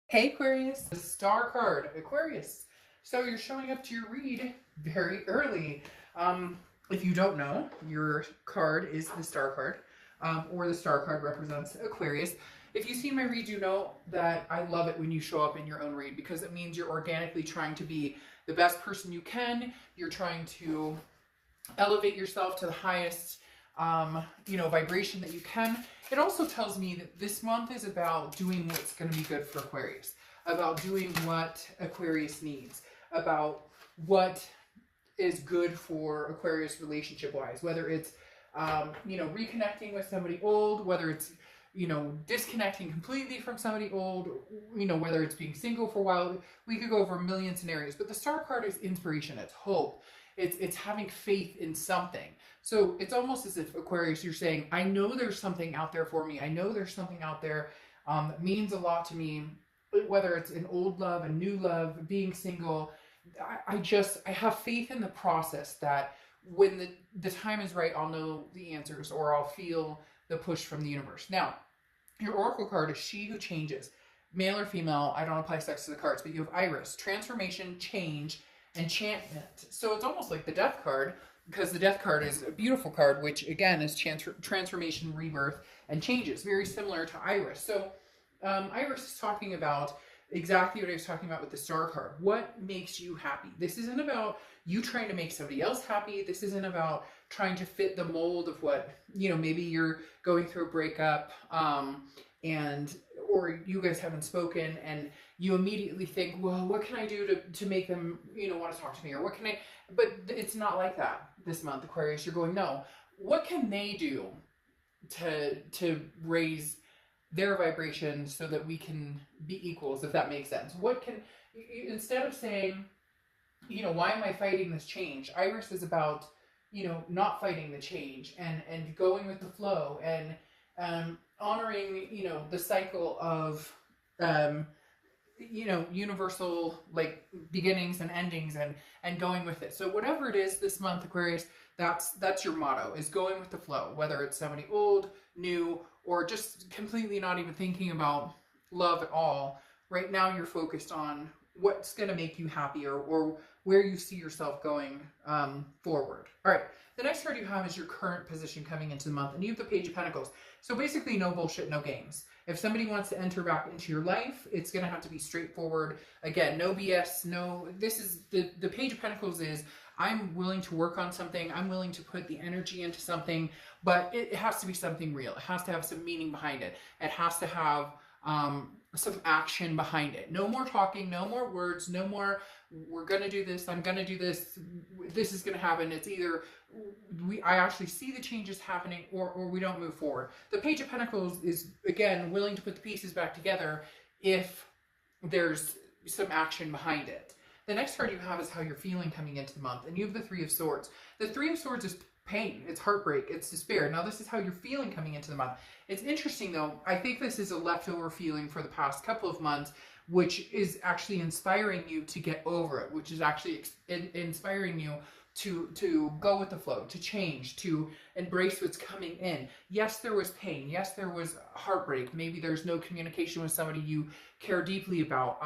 Hey Aquarius, the star card, Aquarius. So you're showing up to your read very early. If you don't know, your card is the star card, or the star card represents Aquarius. If you've seen my read, you know that I love it when you show up in your own read because it means you're organically trying to be the best person you can. You're trying to elevate yourself to the highest vibration that you can. It also tells me that this month is about doing what's going to be good for Aquarius, about doing what Aquarius needs, about what is good for Aquarius relationship wise, whether it's reconnecting with somebody old, whether it's disconnecting completely from somebody old, whether it's being single for a while. We could go over a million scenarios, but the star card is inspiration, it's hope, it's having faith in something. So it's almost as if Aquarius, you're saying, I know there's something out there for me. I know there's something out there that means a lot to me, whether it's an old love, a new love, being single. I have faith in the process that when the time is right, I'll know the answers or I'll feel the push from the universe. Now, your oracle card is She Who Changes. Male or female, I don't apply sex to the cards, but you have Iris, transformation, change, enchantment. So it's almost like the Death card, because the Death card is a beautiful card, which again is transformation, rebirth, and changes. Very similar to Iris. So Iris is talking about exactly what I was talking about with the star card. What makes you happy? This isn't about you trying to make somebody else happy. This isn't about trying to fit the mold of what, maybe you're going through a breakup or you guys haven't spoken and you immediately think, well, what can I do to make them, want to talk to me, or what can I, but it's not like that this month, Aquarius. You're going, no, what can they do to raise their vibration so that we can be equals, if that makes sense? What can, instead of saying, why am I fighting this change? Iris is about, not fighting the change and going with the flow and honoring, the cycle of, universal like beginnings and endings and going with it. So whatever it is this month, Aquarius, that's your motto, is going with the flow, whether it's somebody old, new, or just completely not even thinking about love at all. Right now you're focused on what's going to make you happier or where you see yourself going forward. All right, the next card you have is your current position coming into the month, and you have the Page of Pentacles. So basically no bullshit, no games. If somebody wants to enter back into your life, it's going to have to be straightforward. Again, no BS, this is, the Page of Pentacles is, I'm willing to work on something, I'm willing to put the energy into something, but it has to be something real. It has to have some meaning behind it. It has to have some action behind it. No more talking, no more words, no more, we're going to do this, I'm going to do this, this is going to happen. It's either I actually see the changes happening or we don't move forward. The Page of Pentacles is, again, willing to put the pieces back together if there's some action behind it. The next card you have is how you're feeling coming into the month, and you have the Three of Swords. The Three of Swords is pain, it's heartbreak, it's despair. Now this is how you're feeling coming into the month. It's interesting though, I think this is a leftover feeling for the past couple of months, which is actually inspiring you to get over it, which is actually inspiring you to go with the flow, to change, to embrace what's coming in. Yes, there was pain. Yes, there was heartbreak. Maybe there's no communication with somebody you care deeply about.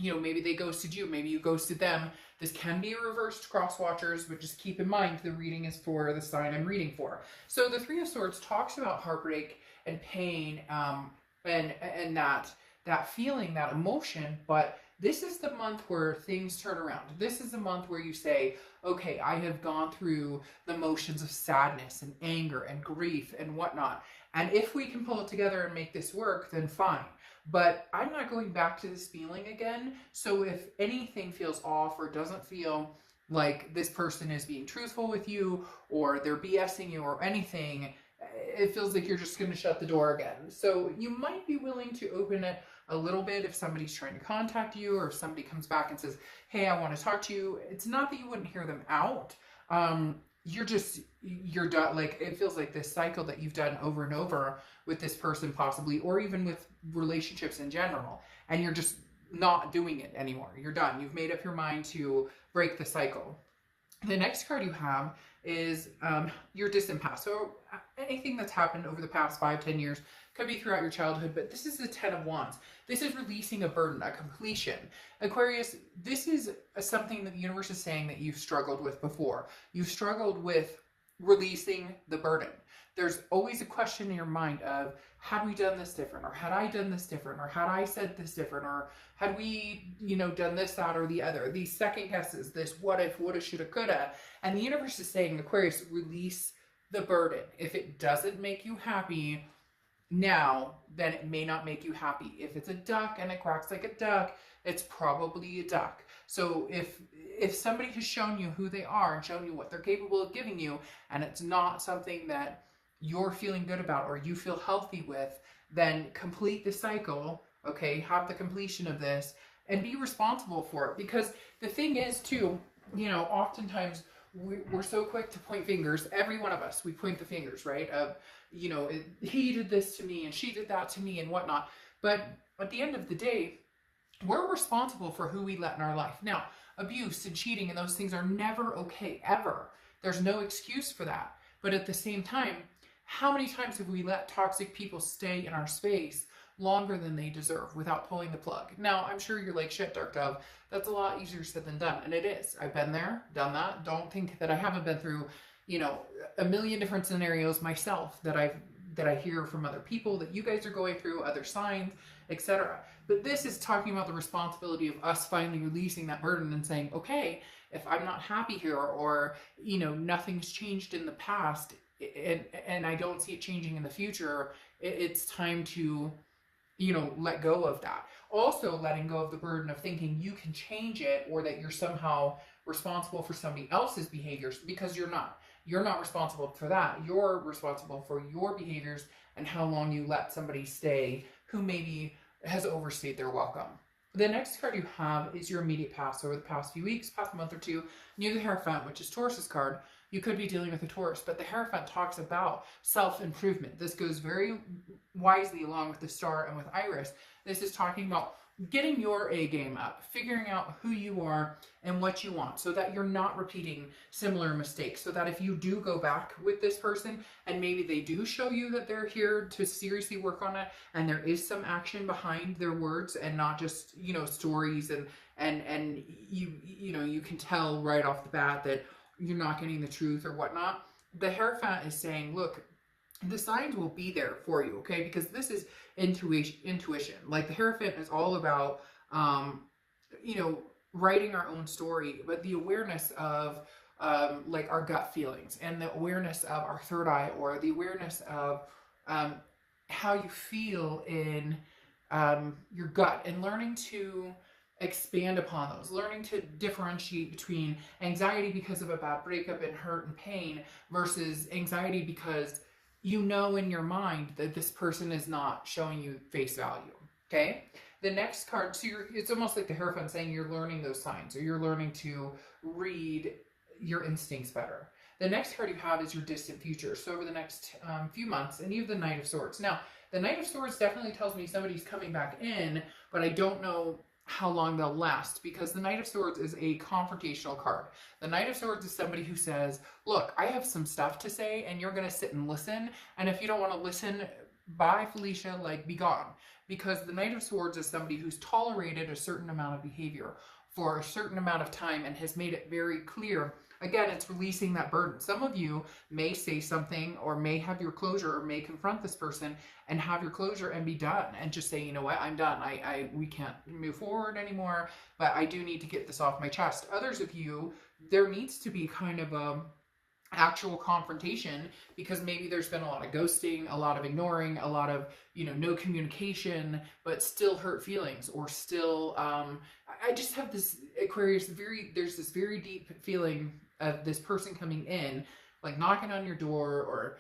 Maybe they ghosted you, maybe you ghosted them. This can be a reversed cross watchers, but just keep in mind the reading is for the sign I'm reading for. So the Three of Swords talks about heartbreak and pain and that feeling, that emotion, but this is the month where things turn around. This is the month where you say, okay, I have gone through the motions of sadness and anger and grief and whatnot. And if we can pull it together and make this work, then fine. But I'm not going back to this feeling again. So if anything feels off or doesn't feel like this person is being truthful with you or they're BSing you or anything, it feels like you're just going to shut the door again. So you might be willing to open it a little bit if somebody's trying to contact you or if somebody comes back and says, hey, I want to talk to you. It's not that you wouldn't hear them out. You're done. Like, it feels like this cycle that you've done over and over with this person possibly, or even with relationships in general, and you're just not doing it anymore. You're done. You've made up your mind to break the cycle. The next card you have is your distant past. So anything that's happened over the past 5-10 years, could be throughout your childhood, but this is the 10 of Wands. This is releasing a burden, a completion. Aquarius, this is something that the universe is saying that you've struggled with before. You've struggled with releasing the burden. There's always a question in your mind of, had we done this different, or had I done this different, or had I said this different, or had we, done this, that, or the other. These second guesses, this what if, woulda, shoulda, coulda. And the universe is saying, Aquarius, release the burden. If it doesn't make you happy now, then it may not make you happy. If it's a duck and it quacks like a duck, it's probably a duck. So if somebody has shown you who they are and shown you what they're capable of giving you, and it's not something that you're feeling good about or you feel healthy with, then complete the cycle, okay? Have the completion of this and be responsible for it. Because the thing is too, oftentimes we're so quick to point fingers. Every one of us, we point the fingers, right? Of, he did this to me and she did that to me and whatnot. But at the end of the day, we're responsible for who we let in our life. Now, abuse and cheating and those things are never okay, ever. There's no excuse for that. But at the same time, how many times have we let toxic people stay in our space longer than they deserve without pulling the plug? Now, I'm sure you're like, shit, Dark Dove, that's a lot easier said than done. And it is. I've been there, done that. Don't think that I haven't been through, a million different scenarios myself that I hear from other people that you guys are going through, other signs, etc. But this is talking about the responsibility of us finally releasing that burden and saying, okay, if I'm not happy here, or, nothing's changed in the past, and I don't see it changing in the future, it's time to, let go of that. Also, letting go of the burden of thinking you can change it, or that you're somehow responsible for somebody else's behaviors, because you're not. You're not responsible for that. You're responsible for your behaviors and how long you let somebody stay who maybe has overstayed their welcome. The next card you have is your immediate past, over the past few weeks, past month or two. You have the Hierophant, which is Taurus's card. You could be dealing with a Taurus, but the Hierophant talks about self-improvement. This goes very wisely along with the Star and with Iris. This is talking about getting your A game up, figuring out who you are and what you want, so that you're not repeating similar mistakes, so that if you do go back with this person and maybe they do show you that they're here to seriously work on it, and there is some action behind their words and not just, stories, and you can tell right off the bat that you're not getting the truth or whatnot. The Hierophant is saying, look, the signs will be there for you, okay? Because this is intuition. Like, the Hierophant is all about, writing our own story, but the awareness of, like, our gut feelings, and the awareness of our third eye, or the awareness of how you feel in your gut, and learning to expand upon those, learning to differentiate between anxiety because of a bad breakup and hurt and pain versus anxiety because in your mind that this person is not showing you face value, okay? The next card, so it's almost like the Hierophant saying you're learning those signs, or you're learning to read your instincts better. The next card you have is your distant future. So over the next few months, and you have the Knight of Swords. Now, the Knight of Swords definitely tells me somebody's coming back in, but I don't know how long they'll last, because the Knight of Swords is a confrontational card. The Knight of Swords is somebody who says, look, I have some stuff to say, and you're going to sit and listen, and if you don't want to listen, bye, Felicia, like, be gone. Because the Knight of Swords is somebody who's tolerated a certain amount of behavior for a certain amount of time and has made it very clear. Again, it's releasing that burden. Some of you may say something, or may have your closure, or may confront this person and have your closure and be done, and just say, you know what, I'm done. We can't move forward anymore, but I do need to get this off my chest. Others of you, there needs to be kind of a actual confrontation, because maybe there's been a lot of ghosting, a lot of ignoring, a lot of, no communication, but still hurt feelings, or still, I just have this, Aquarius, there's this very deep feeling of this person coming in, like knocking on your door, or,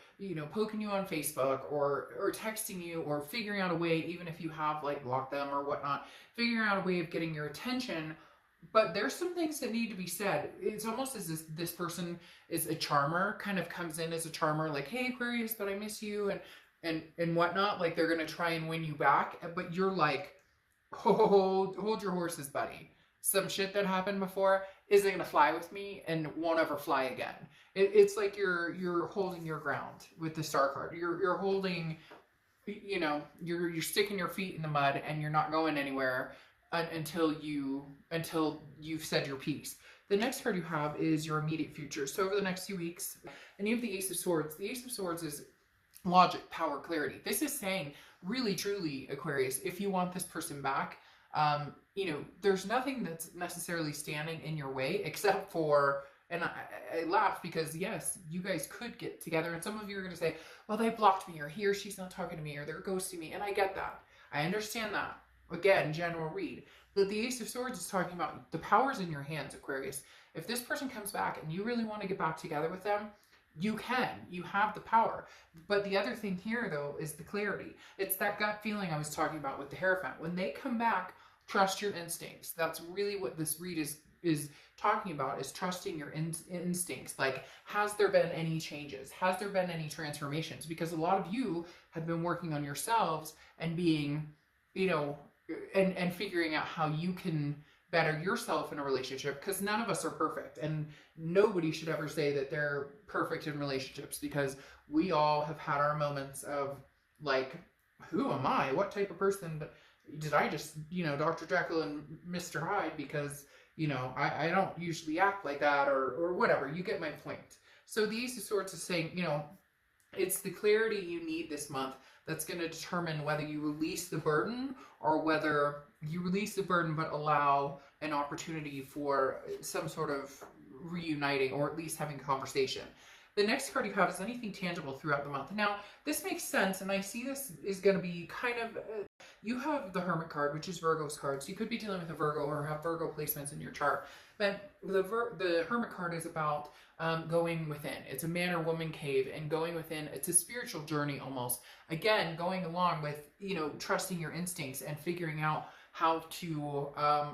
poking you on Facebook, or texting you, or figuring out a way, even if you have like blocked them or whatnot, figuring out a way of getting your attention. But there's some things that need to be said. It's almost as this person is a charmer, kind of comes in as a charmer, like, hey, Aquarius, but I miss you, and whatnot. Like, they're going to try and win you back. But you're like, hold your horses, buddy. Some shit that happened before isn't going to fly with me and won't ever fly again. It's like you're holding your ground with the Star card. You're holding you know, you're sticking your feet in the mud and you're not going anywhere until you've said your piece. The next card you have is your immediate future. So over the next few weeks, and you have the Ace of Swords. The Ace of Swords is logic, power, clarity. This is saying, really, truly, Aquarius, if you want this person back, you know, there's nothing that's necessarily standing in your way except for, and I laugh because, yes, you guys could get together, and some of you are going to say, well, they blocked me, or he or she's not talking to me, or they're ghosting me, and I get that. I understand that. Again, general read. But the Ace of Swords is talking about the power's in your hands, Aquarius. If this person comes back and you really want to get back together with them, you can. You have the power. But the other thing here, though, is the clarity. It's that gut feeling I was talking about with the Hierophant. When they come back, trust your instincts. That's really what this read is talking about, is trusting your instincts. Like, has there been any changes? Has there been any transformations? Because a lot of you have been working on yourselves and being, you know, and figuring out how you can better yourself in a relationship, because none of us are perfect, and nobody should ever say that they're perfect in relationships, because we all have had our moments of like, who am I? What type of person did I just, you know, Dr. Jekyll and Mr. Hyde, because, you know, I don't usually act like that, or whatever. You get my point. So the Ace of Swords is saying, you know, it's the clarity you need this month that's going to determine whether you release the burden, or whether you release the burden but allow an opportunity for some sort of reuniting, or at least having a conversation. The next card you have is anything tangible throughout the month. Now, this makes sense, and I see this is going to be kind of, you have the Hermit card, which is Virgo's card. So you could be dealing with a Virgo or have Virgo placements in your chart. But the Hermit card is about going within. It's a man or woman cave, and going within. It's a spiritual journey almost. Again, going along with, you know, trusting your instincts and figuring out how to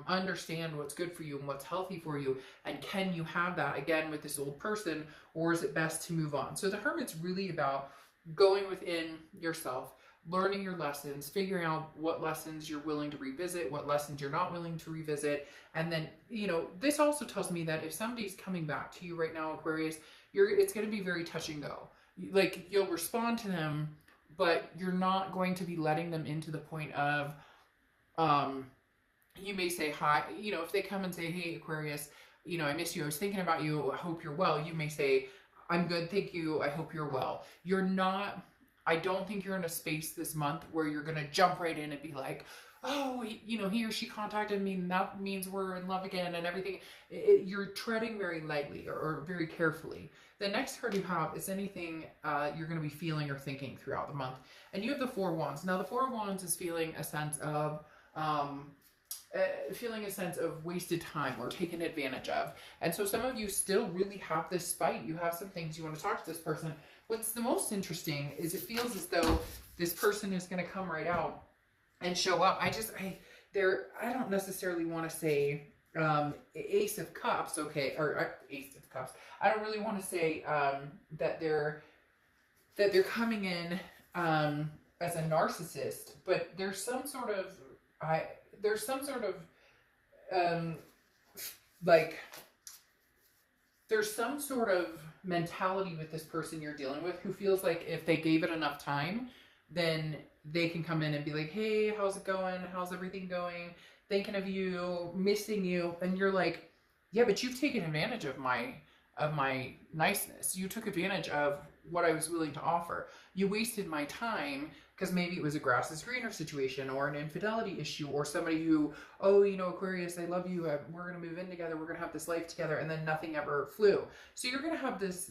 understand what's good for you and what's healthy for you. And can you have that again with this old person, or is it best to move on? So the Hermit's really about going within yourself, learning your lessons, figuring out what lessons you're willing to revisit, what lessons you're not willing to revisit. And then, you know, this also tells me that if somebody's coming back to you right now, Aquarius, it's going to be very touch and go. Like, you'll respond to them, but you're not going to be letting them into the point of, you may say hi, you know, if they come and say, hey, Aquarius, you know, I miss you, I was thinking about you, I hope you're well. You may say, I'm good, thank you, I hope you're well. You're not, I don't think you're in a space this month where you're going to jump right in and be like, oh, you know, he or she contacted me, and that means we're in love again and everything. You're treading very lightly, or very carefully. The next card you have is anything you're going to be feeling or thinking throughout the month. And you have the Four of Wands. Now, the Four of Wands is feeling a sense of wasted time or taken advantage of. And so some of you still really have this spite. You have some things you want to talk to this person. What's the most interesting is it feels as though this person is going to come right out and show up. I don't necessarily want to say Ace of Cups, okay, or Ace of Cups. I don't really want to say that they're coming in as a narcissist, but there's some sort of mentality with this person you're dealing with, who feels like if they gave it enough time, then they can come in and be like, hey, how's it going? How's everything going? Thinking of you, missing you. And you're like, yeah, but you've taken advantage of my niceness. You took advantage of what I was willing to offer. You wasted my time because maybe it was a grass is greener situation, or an infidelity issue, or somebody who, oh, you know, Aquarius, I love you, we're going to move in together, we're going to have this life together, and then nothing ever flew. So you're going to have this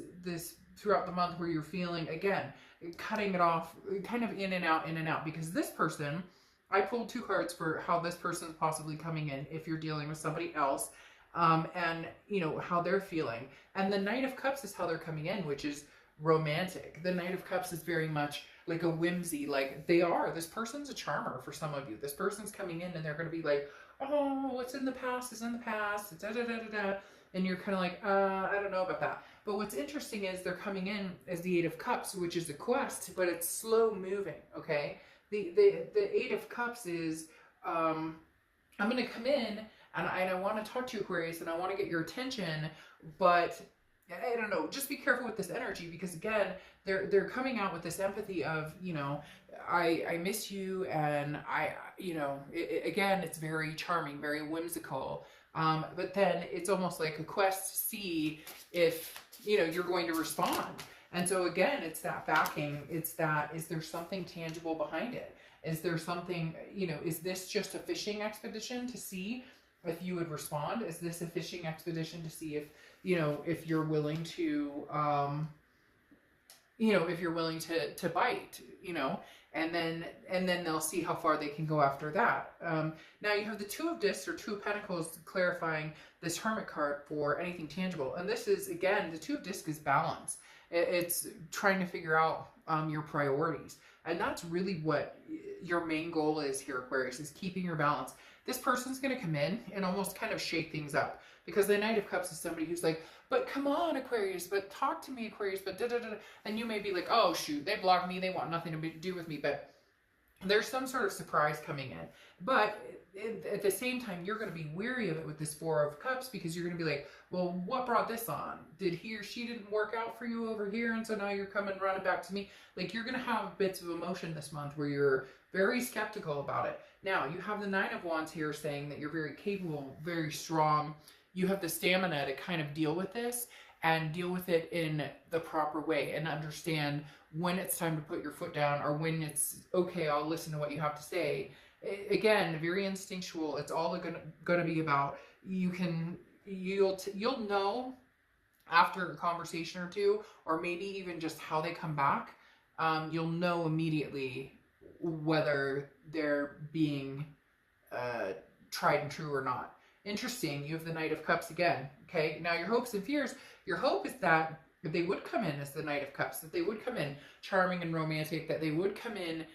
throughout the month where you're feeling, again, cutting it off, kind of in and out, because this person, I pulled two cards for how this person's possibly coming in if you're dealing with somebody else, and, you know, how they're feeling. And the Knight of Cups is how they're coming in, which is romantic. The Knight of Cups is very much like a whimsy, like this person's a charmer for some of you. This person's coming in and they're going to be like, oh, what's in the past is in the past, da, da, da, da, da. And you're kind of like, I don't know about that. But what's interesting is they're coming in as the Eight of Cups, which is a quest, but it's slow moving, okay? The Eight of Cups is, I'm going to come in and I want to talk to you, Aquarius, and I want to get your attention, but I don't know, just be careful with this energy, because again, they're coming out with this empathy of, you know, I miss you, and you know, again, it's very charming, very whimsical. But then it's almost like a quest to see if, you know, you're going to respond. And so again, it's that backing. It's that, is there something tangible behind it? Is there something, you know, is this just a fishing expedition to see if you would respond? Is this a fishing expedition to see if, you know, if you're willing to, you know, if you're willing to bite, you know, and then they'll see how far they can go after that. Now you have the Two of Discs, or Two of Pentacles, clarifying this Hermit card for anything tangible. And this is, again, the Two of Discs is balance. It's trying to figure out your priorities. And that's really what your main goal is here, Aquarius, is keeping your balance. This person's going to come in and almost kind of shake things up, because the Knight of Cups is somebody who's like, but come on, Aquarius, but talk to me, Aquarius, but da-da-da-da. And you may be like, oh, shoot, they blocked me, they want nothing to do with me, but there's some sort of surprise coming in. But at the same time, you're going to be weary of it with this Four of Cups, because you're going to be like, well, what brought this on? Did he or she didn't work out for you over here, and so now you're coming running back to me? Like, you're going to have bits of emotion this month where you're very skeptical about it. Now, you have the Nine of Wands here saying that you're very capable, very strong. You have the stamina to kind of deal with this, and deal with it in the proper way, and understand when it's time to put your foot down, or when it's, okay, I'll listen to what you have to say. Again, very instinctual. It's all gonna be about, you'll know after a conversation or two, or maybe even just how they come back. You'll know immediately whether they're being tried and true or not. Interesting, you have the Knight of Cups again. Okay, now your hopes and fears. Your hope is that they would come in as the Knight of Cups, that they would come in charming and romantic, that they would come in,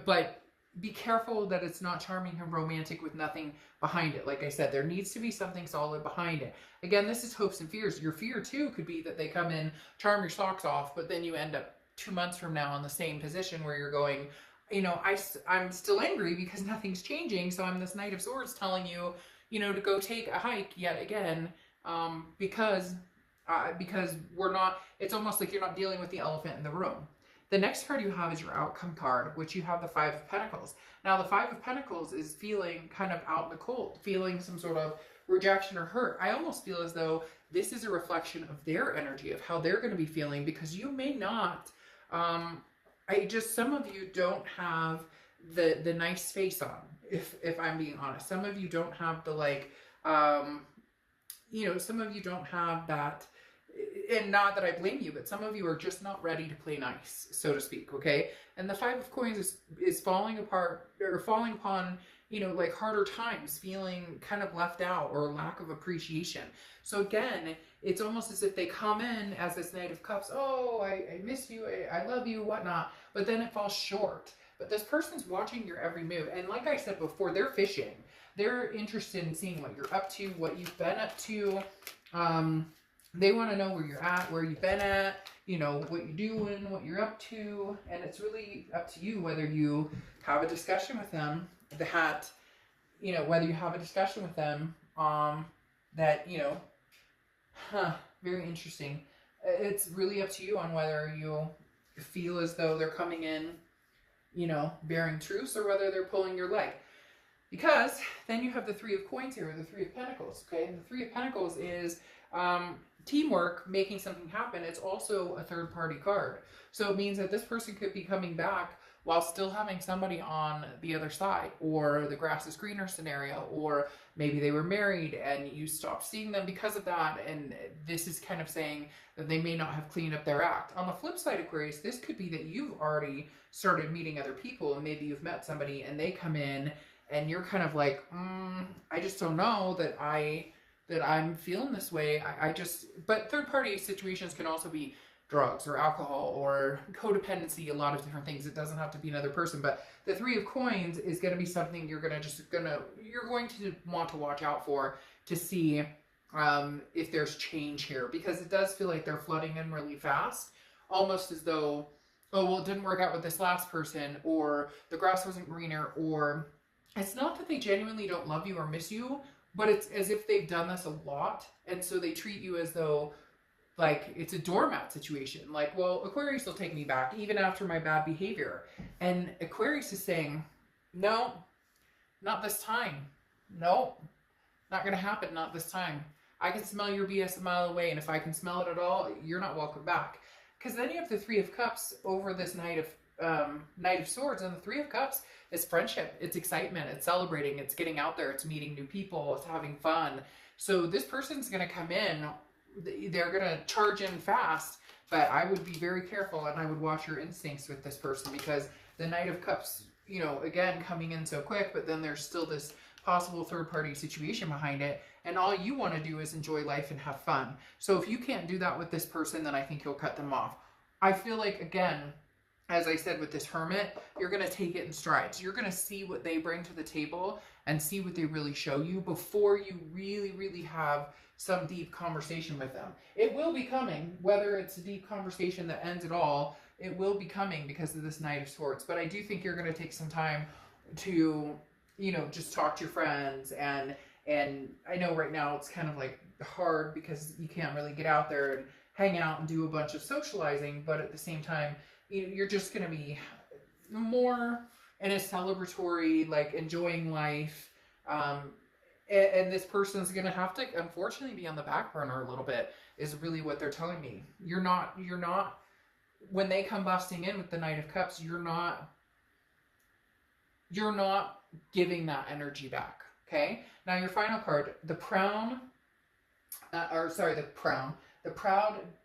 but be careful that it's not charming and romantic with nothing behind it. Like I said, there needs to be something solid behind it. Again, this is hopes and fears. Your fear too could be that they come in, charm your socks off, but then you end up 2 months from now in the same position where you're going, you know, I'm still angry because nothing's changing. So I'm this Knight of Swords telling you, you know, to go take a hike yet again, because we're not, it's almost like you're not dealing with the elephant in the room. The next card you have is your outcome card, which you have the Five of Pentacles. Now, the Five of Pentacles is feeling kind of out in the cold, feeling some sort of rejection or hurt. I almost feel as though this is a reflection of their energy, of how they're going to be feeling, because you may not, some of you don't have the nice face on, if I'm being honest. Some of you don't have the, like, you know, some of you don't have that, and not that I blame you, but some of you are just not ready to play nice, so to speak, okay? And the Five of Coins is falling apart, or falling upon, you know, like harder times, feeling kind of left out, or lack of appreciation. So again, it's almost as if they come in as this Knight of Cups, oh, I miss you, I love you, whatnot, but then it falls short. But this person's watching your every move, and like I said before, they're fishing. They're interested in seeing what you're up to, what you've been up to. They want to know where you're at, where you've been at, you know, what you're doing, what you're up to. And it's really up to you whether you have a discussion with them that, you know, whether you have a discussion with them that, you know, very interesting. It's really up to you on whether you feel as though they're coming in, you know, bearing truce, or whether they're pulling your leg. Because then you have the Three of Coins here, or the Three of Pentacles, okay? And the Three of Pentacles is teamwork, making something happen. It's also a third-party card. So it means that this person could be coming back while still having somebody on the other side, or the grass is greener scenario, or maybe they were married and you stopped seeing them because of that, and this is kind of saying that they may not have cleaned up their act. On the flip side, Aquarius, this could be that you've already started meeting other people, and maybe you've met somebody and they come in and you're kind of like, I just don't know that I'm feeling this way. But third-party situations can also be drugs or alcohol or codependency, a lot of different things. It doesn't have to be another person. But the Three of Coins is going to be something you're going to want to watch out for, to see if there's change here, because it does feel like they're flooding in really fast, almost as though, oh, well, it didn't work out with this last person, or the grass wasn't greener, or it's not that they genuinely don't love you or miss you, but it's as if they've done this a lot, and so they treat you as though like it's a doormat situation. Like, well, Aquarius will take me back even after my bad behavior. And Aquarius is saying, no, not this time. No, not going to happen. Not this time. I can smell your BS a mile away. And if I can smell it at all, you're not welcome back. Because then you have the Three of Cups over this Knight of Swords. And the Three of Cups is friendship. It's excitement. It's celebrating. It's getting out there. It's meeting new people. It's having fun. So this person's going to come in. They're going to charge in fast. But I would be very careful, and I would watch your instincts with this person, because the Knight of Cups, you know, again, coming in so quick, but then there's still this possible third-party situation behind it, and all you want to do is enjoy life and have fun. So if you can't do that with this person, then I think you'll cut them off. I feel like, again, as I said with this Hermit, you're going to take it in strides. You're going to see what they bring to the table and see what they really show you before you really, really have some deep conversation with them. It will be coming, whether it's a deep conversation that ends at all, it will be coming because of this Knight of Swords. But I do think you're going to take some time to, you know, just talk to your friends. And I know right now it's kind of like hard because you can't really get out there and hang out and do a bunch of socializing. But at the same time, you're just going to be more in a celebratory, like enjoying life. And this person's going to have to, unfortunately, be on the back burner a little bit, is really what they're telling me. You're not, when they come busting in with the Knight of Cups, you're not giving that energy back. Okay. Now your final card, the Proud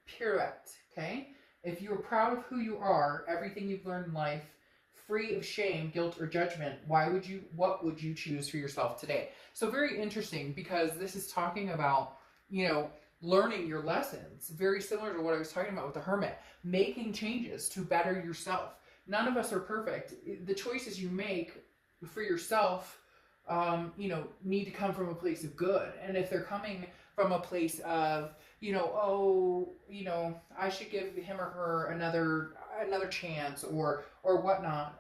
Pirouette. Okay. If you're proud of who you are, everything you've learned in life, free of shame, guilt, or judgment, what would you choose for yourself today? So very interesting, because this is talking about, you know, learning your lessons, very similar to what I was talking about with the Hermit, making changes to better yourself. None of us are perfect. The choices you make for yourself, you know, need to come from a place of good. And if they're coming from a place of, you know, oh, you know, I should give him or her another chance or whatnot,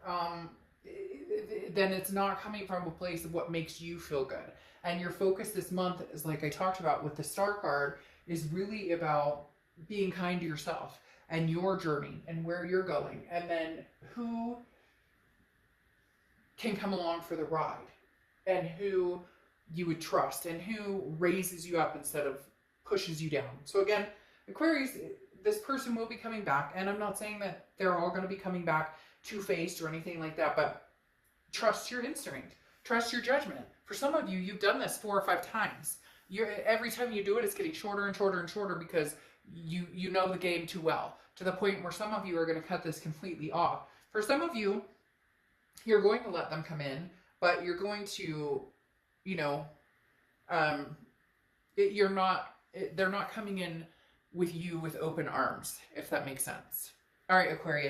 then it's not coming from a place of what makes you feel good. And your focus this month is, like I talked about with the Star card, is really about being kind to yourself and your journey and where you're going, and then who can come along for the ride, and who you would trust, and who raises you up instead of pushes you down. So again, Aquarius, this person will be coming back, and I'm not saying that they're all going to be coming back two-faced or anything like that, but trust your instinct, trust your judgment. For some of you, you've done this 4 or 5 times. Every time you do it, it's getting shorter and shorter and shorter, because you know the game too well, to the point where some of you are going to cut this completely off. For some of you, you're going to let them come in, but you're going to, you know, they're not coming in with you with open arms, if that makes sense. All right, Aquarius.